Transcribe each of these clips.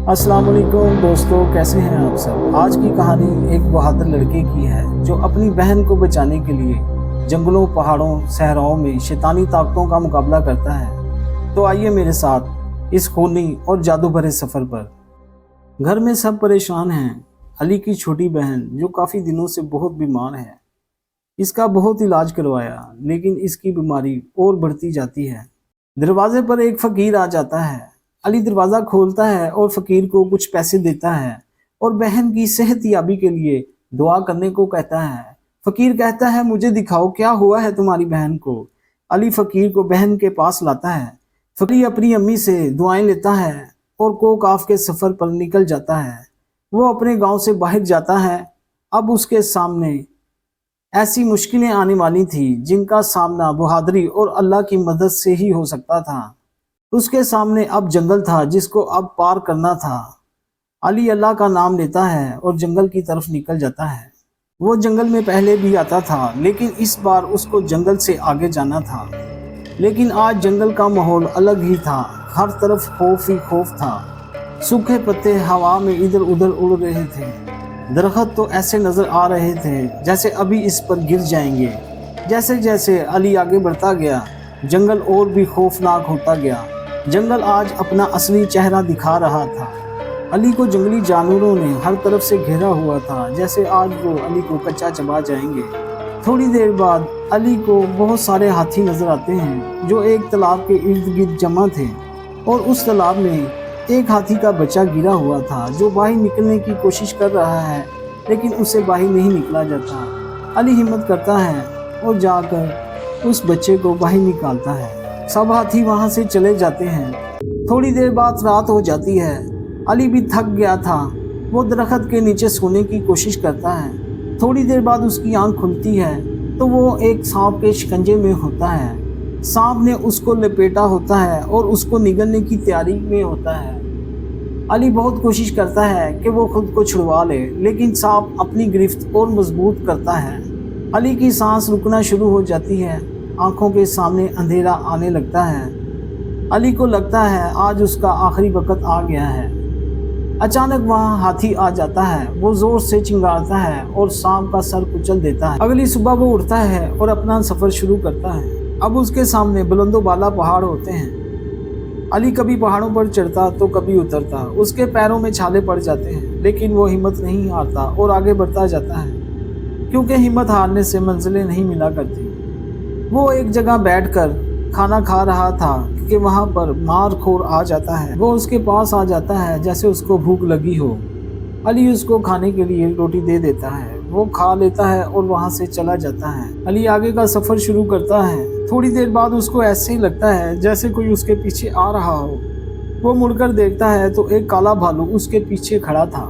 अस्सलाम वालेकुम दोस्तों, कैसे हैं आप सब। आज की कहानी एक बहादुर लड़के की है जो अपनी बहन को बचाने के लिए जंगलों, पहाड़ों, सहराओं में शैतानी ताकतों का मुकाबला करता है। तो आइए मेरे साथ इस खूनी और जादू भरे सफ़र पर। घर में सब परेशान हैं। अली की छोटी बहन जो काफ़ी दिनों से बहुत बीमार है। इसका बहुत इलाज करवाया लेकिन इसकी बीमारी और बढ़ती जाती है। दरवाजे पर एक फ़कीर आ जाता है। अली दरवाज़ा खोलता है और फ़कीर को कुछ पैसे देता है और बहन की सेहतयाबी के लिए दुआ करने को कहता है। फ़कीर कहता है, मुझे दिखाओ क्या हुआ है तुम्हारी बहन को। अली फ़कीर को बहन के पास लाता है। फ़कीर अपनी अम्मी से दुआएं लेता है और कोकाफ के सफ़र पर निकल जाता है। वो अपने गांव से बाहर जाता है। अब उसके सामने ऐसी मुश्किलें आने वाली थी जिनका सामना बहादुरी और अल्लाह की मदद से ही हो सकता था। उसके सामने अब जंगल था जिसको अब पार करना था। अली अल्लाह का नाम लेता है और जंगल की तरफ निकल जाता है। वो जंगल में पहले भी आता था लेकिन इस बार उसको जंगल से आगे जाना था। लेकिन आज जंगल का माहौल अलग ही था। हर तरफ खौफ ही खौफ था। सूखे पत्ते हवा में इधर उधर उड़ रहे थे। दरख्त तो ऐसे नज़र आ रहे थे जैसे अभी इस पर गिर जाएंगे। जैसे जैसे अली आगे बढ़ता गया जंगल और भी खौफनाक होता गया। जंगल आज अपना असली चेहरा दिखा रहा था। अली को जंगली जानवरों ने हर तरफ से घेरा हुआ था, जैसे आज वो अली को कच्चा चबा जाएंगे। थोड़ी देर बाद अली को बहुत सारे हाथी नजर आते हैं जो एक तालाब के इर्द गिर्द जमा थे और उस तालाब में एक हाथी का बच्चा गिरा हुआ था जो बाहर निकलने की कोशिश कर रहा है लेकिन उससे बाहर नहीं निकला जाता। अली हिम्मत करता है और जाकर उस बच्चे को बाहर निकालता है। सब हाथी वहां से चले जाते हैं। थोड़ी देर बाद रात हो जाती है। अली भी थक गया था। वो दरख्त के नीचे सोने की कोशिश करता है। थोड़ी देर बाद उसकी आंख खुलती है तो वो एक सांप के शिकंजे में होता है। सांप ने उसको लपेटा होता है और उसको निगलने की तैयारी में होता है। अली बहुत कोशिश करता है कि वो खुद को छुड़वा ले लेकिन सांप अपनी गिरफ्त और मजबूत करता है। अली की सांस रुकना शुरू हो जाती है। आंखों के सामने अंधेरा आने लगता है। अली को लगता है आज उसका आखिरी वक्त आ गया है। अचानक वहां हाथी आ जाता है। वो जोर से चिंगारता है और सांप का सर कुचल देता है। अगली सुबह वो उठता है और अपना सफर शुरू करता है। अब उसके सामने बुलंदो बाला पहाड़ होते हैं। अली कभी पहाड़ों पर चढ़ता तो कभी उतरता। उसके पैरों में छाले पड़ जाते हैं लेकिन वो हिम्मत नहीं हारता और आगे बढ़ता जाता है क्योंकि हिम्मत हारने से मंजिलें नहीं मिला करती। वो एक जगह बैठकर खाना खा रहा था कि वहाँ पर मारखोर आ जाता है। वो उसके पास आ जाता है जैसे उसको भूख लगी हो। अली उसको खाने के लिए रोटी दे देता है। वो खा लेता है और वहाँ से चला जाता है। अली आगे का सफ़र शुरू करता है। थोड़ी देर बाद उसको ऐसे ही लगता है जैसे कोई उसके पीछे आ रहा हो। वो मुड़कर देखता है तो एक काला भालू उसके पीछे खड़ा था।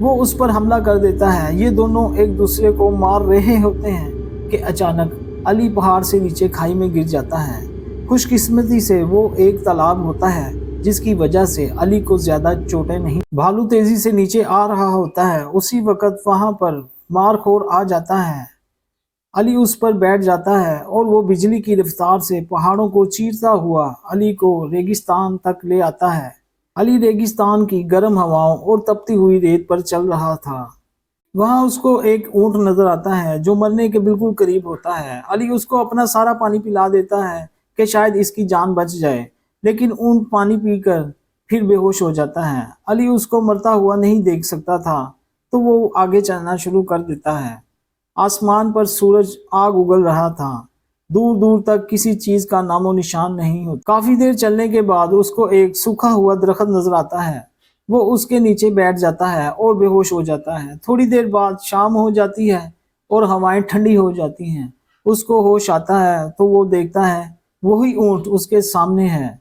वो उस पर हमला कर देता है। ये दोनों एक दूसरे को मार रहे होते हैं कि अचानक अली पहाड़ से नीचे खाई में गिर जाता है। खुशकिस्मती से वो एक तालाब होता है जिसकी वजह से अली को ज्यादा चोटें नहीं। भालू तेजी से नीचे आ रहा होता है। उसी वक्त वहां पर मारखोर आ जाता है। अली उस पर बैठ जाता है और वो बिजली की रफ्तार से पहाड़ों को चीरता हुआ अली को रेगिस्तान तक ले आता है। अली रेगिस्तान की गर्म हवाओं और तपती हुई रेत पर चल रहा था। वहाँ उसको एक ऊंट नजर आता है जो मरने के बिल्कुल करीब होता है। अली उसको अपना सारा पानी पिला देता है कि शायद इसकी जान बच जाए, लेकिन ऊंट पानी पीकर फिर बेहोश हो जाता है। अली उसको मरता हुआ नहीं देख सकता था तो वो आगे चलना शुरू कर देता है। आसमान पर सूरज आग उगल रहा था। दूर दूर तक किसी चीज का नामो निशान नहीं होता। काफी देर चलने के बाद उसको एक सूखा हुआ दरख्त नजर आता है। वो उसके नीचे बैठ जाता है और बेहोश हो जाता है। थोड़ी देर बाद शाम हो जाती है और हवाएं ठंडी हो जाती हैं। उसको होश आता है तो वो देखता है वही ऊंट उसके सामने है।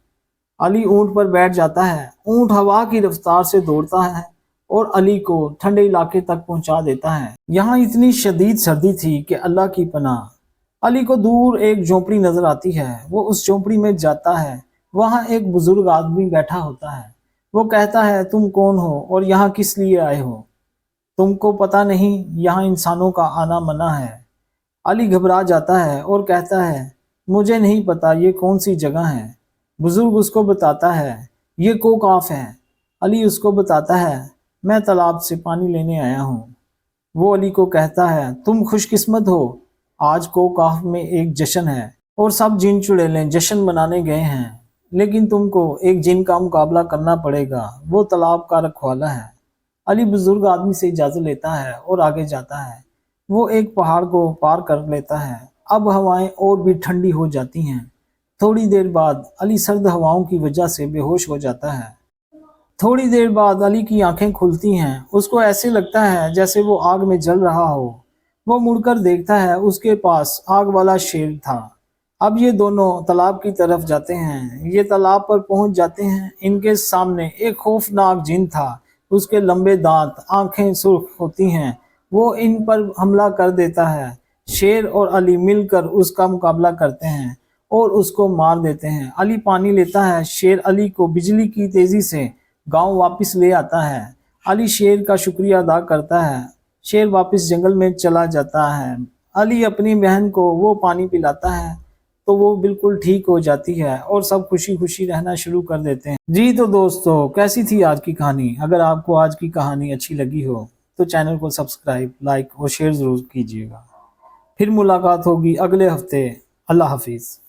अली ऊंट पर बैठ जाता है। ऊंट हवा की रफ्तार से दौड़ता है और अली को ठंडे इलाके तक पहुंचा देता है। यहाँ इतनी शदीद सर्दी थी कि अल्लाह की पनाह। अली को दूर एक झोंपड़ी नजर आती है। वो उस झोंपड़ी में जाता है। वहाँ एक बुजुर्ग आदमी बैठा होता है। वो कहता है, तुम कौन हो और यहाँ किस लिए आए हो? तुमको पता नहीं यहाँ इंसानों का आना मना है। अली घबरा जाता है और कहता है, मुझे नहीं पता ये कौन सी जगह है। बुजुर्ग उसको बताता है, ये कोकाफ है। علی اس کو بتاتا ہے میں تالاب سے پانی لینے آیا ہوں۔ وہ علی کو کہتا ہے تم خوش قسمت ہو، آج کو کاف میں ایک جشن ہے اور سب جن چڑیلیں جشن منانے گئے ہیں، لیکن تم کو ایک جن کا مقابلہ کرنا پڑے گا، وہ تالاب کا رکھوالا ہے۔ علی بزرگ آدمی سے اجازت لیتا ہے اور آگے جاتا ہے۔ وہ ایک پہاڑ کو پار کر لیتا ہے۔ اب ہوائیں اور بھی ٹھنڈی ہو جاتی ہیں۔ تھوڑی دیر بعد علی سرد ہواؤں کی وجہ سے بے ہوش ہو جاتا ہے۔ تھوڑی دیر بعد علی کی آنکھیں کھلتی ہیں۔ اس کو ایسے لگتا ہے جیسے وہ آگ میں جل رہا ہو۔ وہ مڑ کر دیکھتا ہے، اس کے پاس آگ والا شیر تھا۔ اب یہ دونوں تالاب کی طرف جاتے ہیں۔ یہ تالاب پر پہنچ جاتے ہیں۔ ان کے سامنے ایک خوفناک جن تھا۔ اس کے لمبے دانت، آنکھیں سرخ ہوتی ہیں۔ وہ ان پر حملہ کر دیتا ہے۔ شیر اور علی مل کر اس کا مقابلہ کرتے ہیں اور اس کو مار دیتے ہیں۔ علی پانی لیتا ہے۔ شیر علی کو بجلی کی تیزی سے گاؤں واپس لے آتا ہے۔ علی شیر کا شکریہ ادا کرتا ہے۔ شیر واپس جنگل میں چلا جاتا ہے۔ علی اپنی بہن کو وہ پانی پلاتا ہے تو وہ بالکل ٹھیک ہو جاتی ہے اور سب خوشی خوشی رہنا شروع کر دیتے ہیں۔ جی تو دوستو، کیسی تھی آج کی کہانی؟ اگر آپ کو آج کی کہانی اچھی لگی ہو تو چینل کو سبسکرائب، لائک اور شیئر ضرور کیجیے گا۔ پھر ملاقات ہوگی اگلے ہفتے۔ اللہ حافظ۔